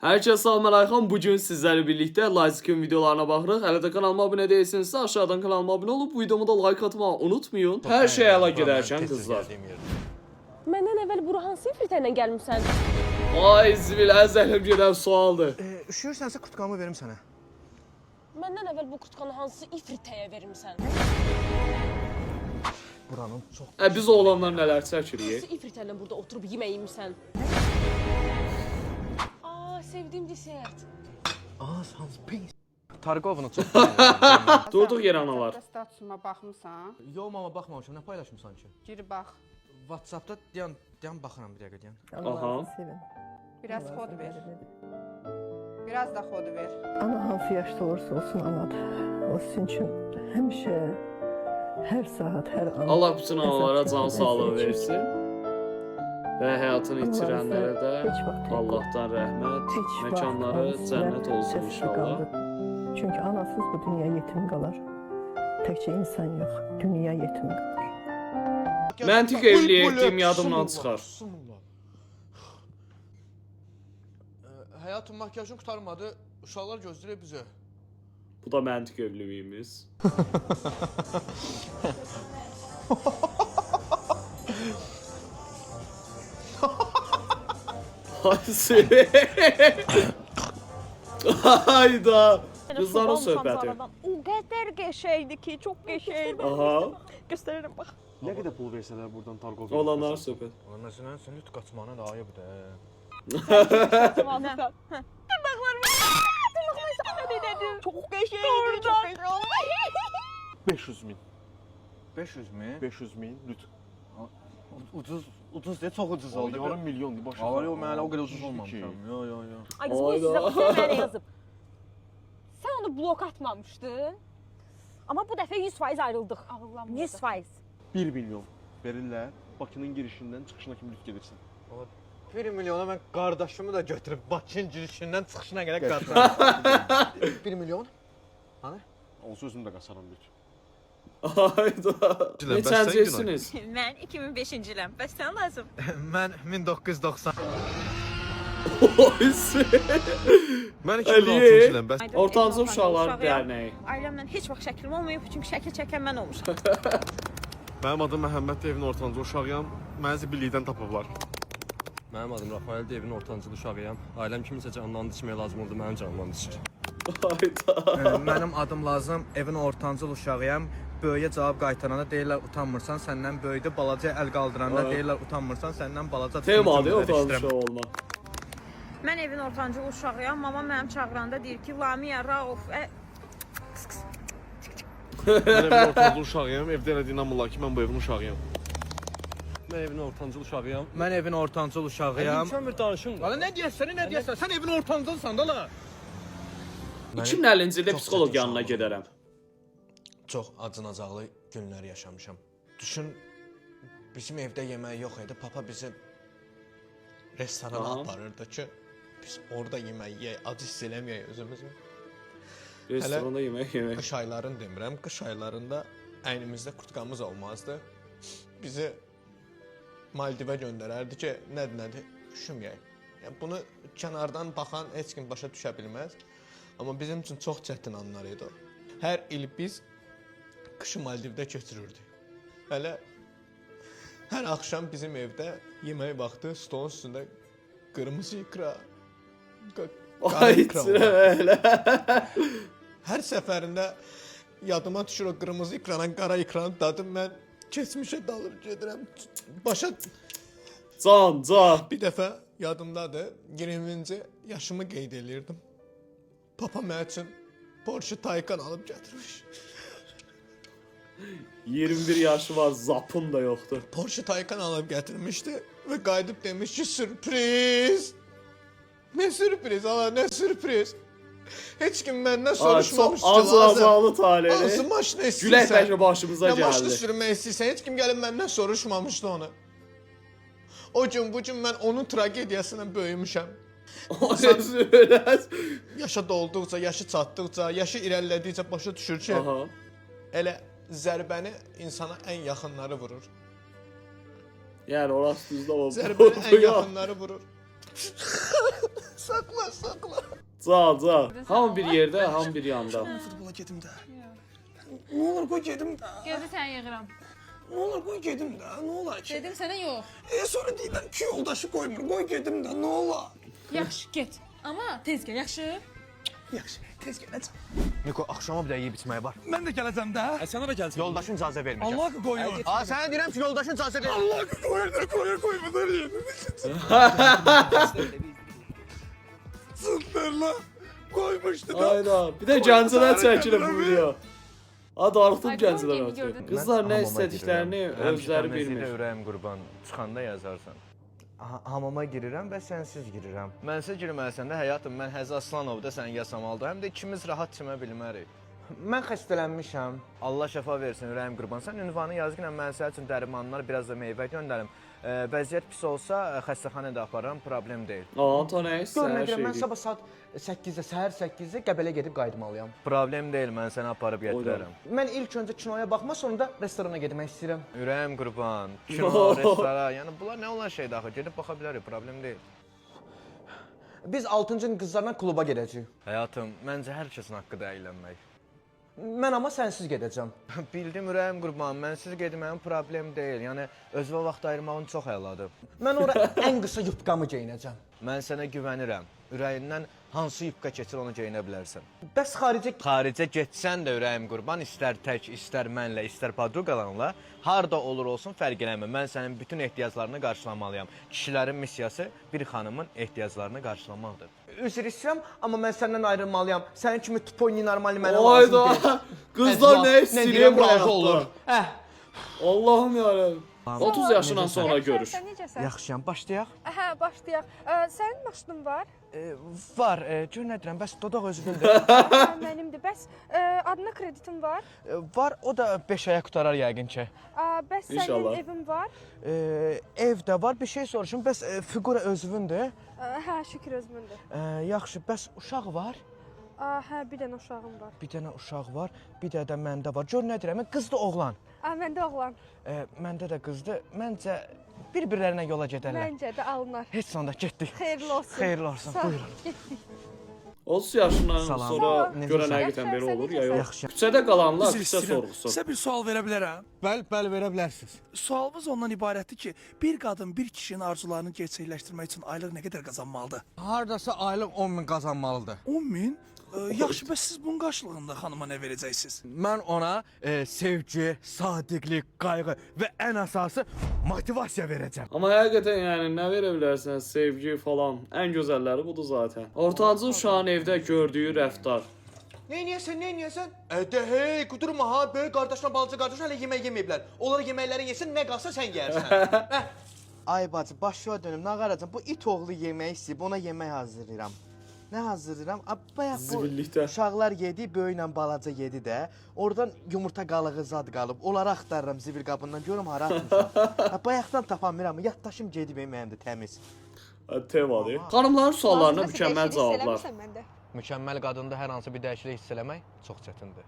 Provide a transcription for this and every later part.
Herkese selamünaleyküm. Bugün sizlerle birlikte Lightskin videolarına baxırıq. Hələ də kanalıma abunə değilsinizsə aşağıdan kanalıma abunə olub videomu da like atmağı unutmayın. Hər şey əla gedərkən qızlar. Məndən əvvəl bura hansı ifritərlə gəlmisən? Ay zibil əzəlim gedən sualdır. Üşüyürsənsə kurtkamı verim sənə. Məndən əvvəl bu kurtkanı hansı ifritəyə vermisən? Buranın çox... Biz oğlanlar nələr çəkirik? Hansı ifritərlə burada oturub yemək yemirsən? Sevdiğim desert. Sans pis. Targovunu çox Durduq yer analar. Statusuma baxmısan? Yo, mama baxmamışam. Nə paylaşmısan ki? Gir bax. WhatsAppda dayan baxıram bir dəqiqə dayan. Aha. Biraz kod ver. Biraz da kod ver. Ana hansı yaşda olursa olsun anadır. O sizin üçün həmişə, hər saat, hər an... Allah bütün analara can sağlığı versin. Və həyatını itirənlərə də Allahdan rəhmət, məkanları cənnət olsun inşallah. Çünki anasız bu dünya yetim qalar. Təkcə insan yox, dünya yetim qalır. Məntiq evliyə etdiyim yadımdan çıxar. Həyatım makyajın qurtarmadı. Uşaqlar gözləyir bizə. Bu da məntiq evliliğimiz. Hayda. Kızların söhbəti. O qədər qəşəngdir ki, çox qəşəngdir. Aha. Göstərirəm bax. Nə qədər pul versələr buradan Targov Olanlar söhbət. Məsələn, sən lüt qaçmağına da ayıbdır. Çox qəşəngdir, çox qəşəngdir. 500 min. 500 mi? 500 min lüt. Ucuz deyə çox ucuz oldu. Yarım milyondur başa. Hava yox, mən elə o qədər ucuz olmamışam. Yo. Ay qız, bu sizə baxın mənə yazıb. Sən onu blok atmamışdın. Amma bu dəfə 100% ayrıldıq. 100%. 1 milyon verirlər. Bakının girişindən çıxışına kimi lüt gedirsən. 1 milyona mən qardaşımı da götürüb Bakının girişindən çıxışına qədər qaçıram. 1 milyon? Hani? Olsa özüm də qaçaram lüt. Hayda. Neçəncəsiniz? Mən 2005-ci iləm. Bəs sən lazım? Mən 1990. Mən Əliyev. 2006-cı iləm bəs. Ortancıl Uşaqlar Dərnəyi. Ailəmdən heç vaxt şəklim olmayıb, çünki şəkil çəkən mən olmuşam. Mənim adım Məhəmməd evin ortancıl uşağıyam. Məni zibillikdən tapıblar. Mənim adım Rafael Devin ortancıl uşağıyam. Ailəm kimisə canlandı içməyə lazım oldu, mənim canlandı içir. Hayda. Mənim adım lazım, evin ortancıl uşağıyam. Böyüyə cavab qaytaranda deyirlər utanmırsan, səndən böyüdü. Balaca əl qaldıranda deyirlər utanmırsan, səndən balaca. Temadır ortancıl uşaq olmaq. Mən evin ortancıl uşağıyam. Mama mənim çağıranda deyir ki, Lamiya, Rauf, Mən evin ortancıl uşağıyam. Evdə elə dinamırlar ki, mən bu evin uşağıyam. Mən evin ortancıl uşağıyam. Mən evin ortancıl uşağıyam. Mümkün bir danışım var. Nə deyirsən, nə deyirsən? Sən evin ortancılsan da la. 2050-ci ildə psixoloq yanına gedərəm. Çox acınacaqlı günlər yaşamışam. Düşün, bizim evdə yemək yox idi. Papa bizi restorana aparırdı ki, biz orada yemək yeyək, acı hiss eləməyək özümüzü. Restoranda yemək yemək. Qış aylarını demirəm, qış aylarında əynimizdə kurtkamız olmazdı. Bizi Maldivə göndərərdi ki, nədir, üşüməyək. Yəni, bunu kənardan baxan heç kim başa düşə bilməz. Amma bizim üçün çox çətin anlar idi o. Hər il biz qışı Maldivdə keçirirdik. Hələ hər axşam bizim evdə yemək vaxtı stolun üstündə qırmızı ikra, qara ikra var. Hər səfərində yadıma düşür o qırmızı ikranın, qara ikranın dadı. Mən keçmişə dalır gedirəm. Başa... Can. Bir dəfə yadımdadır, 20-ci yaşımı qeyd eləyirdim. Papa mənim üçün Porsche Taycan alıb gətirmiş. 21 yaşı var, zapım da yoxdur. Porsche Taycan alıb gətirmişdi və qayıdıb demiş ki, sürpriz. Nə sürpriz, ana, nə sürpriz. Heç kim məndən soruşmamış ki, lazım. Azralı taleli. Hansı maşını istəyirsən? Gülək bəlkə başımıza nə maşını gəldi. sürmək istəyirsən? Heç kim gəlib məndən soruşmamışdı onu. O gün, bu gün mən onun tragediyasına böyümüşəm. Yaşa dolduqca, yaşı çatdıqca, yaşı irəlilədikcə başa düşür ki, elə zərbəni insana ən yaxınları vurur. Yəni orası düzdür, amma Zərbəni ən yaxınları vurur. Sakla. Cal. Hamı bir yerdə, hamı bir yanda. Futbola gedim də. Nə olur qoy gedim də. Gözü sən yığıram. Nə olur qoy gedim də. Nə olar ki? Dedim sənə yox. Sonra deyirlər ki, yoldaşı qoymur. Qoy gedim də. Nə olar? Yaxşı, get. Amma tez gəl, yaxşı? Yaxşı, tez gələcəm. Niko, axşama bir də yeyib içməyi var. Mən də gələcəm də. Sənə də gəlsin. Yoldaşın icazə vermir. Allah ki qoyur. Sənə deyirəm ki, yoldaşın icazə vermir. Allah ki qoymur yedim. Sıntırla qoymuşdu da. Aynen. Bir də gəncələr çəkilir bu video. Darıxdım gəncələr Ay, artıq. Qızlar nə istədiklərini özləri bilmir. Ürəyim qurban, çıxanda yazarsan. Hamama girirəm və sənsiz girirəm. Mənsiz girməsən də həyatım, mən Həzi Aslanovda sən yasamalda, həm də ikimiz rahat çimə bilmərik. Mən xəstələnmişəm. Allah şəfa versin, ürəyim qurban. Sən ünvanı yaz ki, mən sənin üçün dərmanlar, biraz da meyvə göndərim. Vəziyyət pis olsa xəstəxanaya aparıram, problem deyil. Antonay, Görmə deyirəm, mən sabah saat 8-də, səhər 8-də Qəbələ gedib qayıtmalıyam. Problem deyil, mən səni aparıb gətirərəm. Mən ilk öncə kinoya baxma, sonra da restorana getmək istəyirəm. Ürəyim qurban, kino, restoran, yəni bunlar nə olan şeydir axı, gedib baxa bilərik, problem deyil. Biz 6-cı qızlarla kluba gedəcəyik. Həyatım, məncə hər kəsin haqqıdır əylənmək. Mən amma sənsiz gedəcəm. Bildim ürəyim qurban, mənsiz getməyim problem deyil. Yəni özünə vaxt ayırmağın çox əladır. Mən ora ən qısa yubqamı geyinəcəm. Mən sənə güvənirəm. Ürəyindən hansı yubqa keçir onu geyinə bilərsən. Bəs xaricə getsən də ürəyim qurban, istər tək, istər mənlə, istər padruqalarla, harda olur olsun fərq eləmir. Mən sənin bütün ehtiyaclarını qarşılamalıyam. Kişilərin missiyası bir xanımın ehtiyaclarını qarşılamaqdır. Üzr istəyirəm, amma mən səndən ayrılmalıyam. Sənin kimi tupoyni normalni mənə lazım deyil. Qızlar nə istəyir bu razı olur. Allahım yarabbim. 30 yaşından sonra görüş. Sən necəsən? Yaxşıyam, başlayaq. Hə, başlayaq. Sənin maşının var? Var, gör nə deyirəm, bəs dodaq özünündür. Mənimdir. Bəs adına kreditin var? Var, o da 5 aya qutarar yəqin ki. Bəs İnşallah. sənin evin var? Ev də var, bir şey soruşum, bəs fiqura özünündür? Hə, şükür özümündür. Yaxşı, bəs uşaq var? Hə, bir dənə uşağım var. Bir dənə uşaq var, bir dənə də məndə var. Gör nə deyirəm, qızdır oğlan. Məndə oğlan. Məndə də qızdır. Məncə bir-birlərinə yola gedərlər. Məncə də alınlar. Heç sonda getdik. Xeyirli olsun. Xeyirli olsun, Sağ ol. buyurun. Getdik. 30 yaşından Salam. sonra Necəsən? görən həqiqətən belə Yaxşı, olur sən ya yox. Yaxşı. Küçədə qalanlar küçə sorğusu. Sizə bir sual verə bilərəm? Bəli, verə bilərsiniz. Sualımız ondan ibarətdir ki, bir qadın bir kişinin arzularını gerçəkləşdirmək üçün aylıq nə qədər qazanmalıdır? Hardasa aylıq 10 min qazanmalıdır. 10 min? Yaxşı, bəs siz bunun qarşılığında xanıma nə verəcəksiniz? Mən ona sevgi, sadiqlik, qayğı və ən əsası motivasiya verəcəm. Amma həqiqətən yəni nə verə bilərsən, sevgi falan. Ən gözəlləri budur zaten. Ortancıl uşağın evdə gördüyü rəftar. Neyniyəsən? Hey, qudurma ha, böyük qardaşla balaca qardaş hələ yemək yeməyiblər. Onlar yeməkləri yesin, nə qalsa sən yeyərsən. Ay bacı, başına dönüm, nə qaracam? Bu it oğlu yemək istəyib, ona yemək hazırlayıram. Nə hazırlayıram? Bayaq bu Zibillikdə. uşaqlar yedi, böyüklə balaca yedi də. Oradan yumurta qalığı zad qalıb. Onları axtarıram zibil qabından, görüm hara atmışam. Bayaqdan tapamıram, yaddaşım gedib yeməyimdir təmiz. Tevadır. Xanımların suallarına mükəmməl cavablar. Mükəmməl qadında hər hansı bir dəyişiklik hiss eləmək çox çətindir.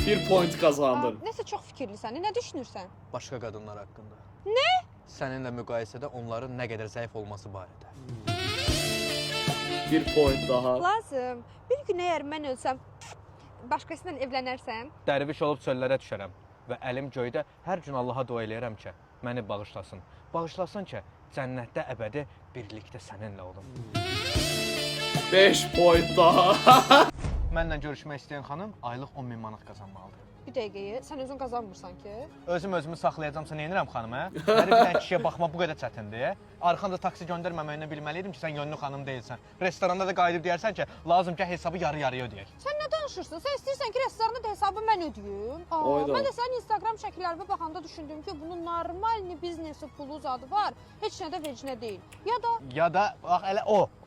1 point qazandın. Nəsə çox fikirlisən. Nə düşünürsən? Başqa qadınlar haqqında. Nə? Səninlə müqayisədə onların nə qədər zəif olması barədə. 1 point daha. Lazım. Bir gün əgər mən ölsəm, başqasıyla evlənərsən? Dərviş olub çöllərə düşərəm və əlim göydə hər gün Allaha dua eləyərəm ki, məni bağışlasın. Bağışlasın ki, cənnətdə əbədi birlikdə səninlə olum. 5 point daha. Mənlə görüşmək istəyən xanım aylıq 10 min manat qazanmalıdır. Bir dəqiqəyə, sən özün qazanmırsan ki? Özümü saxlayacamsa nə edirəm xanımə? Mənim bir kişiyə baxmaq bu qədər çətindir. Arxanda taksi göndərməməyinə bilməliydim ki, sən yönlü xanım deyilsən. Restoranda da qayıdıb deyərsən ki, lazım ki, hesabı yarı-yarıya ödəyək. Sən nə danışırsan? Sən istəyirsən ki, restoranda da hesabı mən ödəyim? Oyda. Mən də sənin Instagram şəkillərinə baxanda düşündüm ki, bunun normal biznesi pulu zadı var, heç nə də vecinə deyil. Ya da bax elə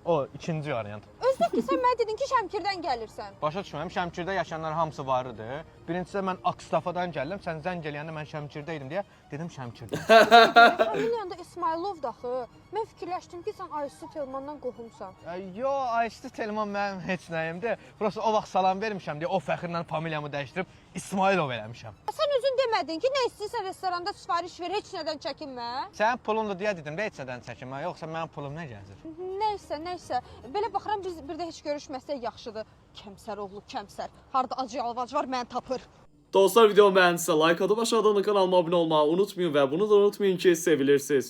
o ikinci variant. Özdə ki, sən mənə dedin ki, Şəmkirdən gəlirsən. Başa düşmürəm, Şəmkirdə yaşayanlar hamısı varıdır. Birincisi mən Akstafadan gəldim. Sən zəng eləyəndə mən Şəmkirdə idim deyə dedim Şəmkirdə. Familiyanda İsmayılov daxı. Mən fikirləşdim ki, sən Aysu Telmandan qohumsan. Yo, Aysu Telman mənim heç nəyimdir. Prosta o vaxt salam vermişəm deyə o fəxrlə familiyamı dəyişdirib İsmailov eləmişəm. Sən özün demədin ki, nə istəyirsən restoranda sifariş ver, heç nədən çəkinmə. Sənin pulundur deyə dedim, heç nədən çəkinmə. Yoxsa mənim pulum nə gəzir? Nəysə. Belə baxıram biz bir də heç görüşməsək yaxşıdır. Kəmsər oğlu, kəmsər. Harda acı yalvac var, məni tapır. Dostlar, videomu bəyəndisə like atıb aşağıdan da kanalıma abunə olmağı unutmayın və bunu da unutmayın ki, sevilirsiniz.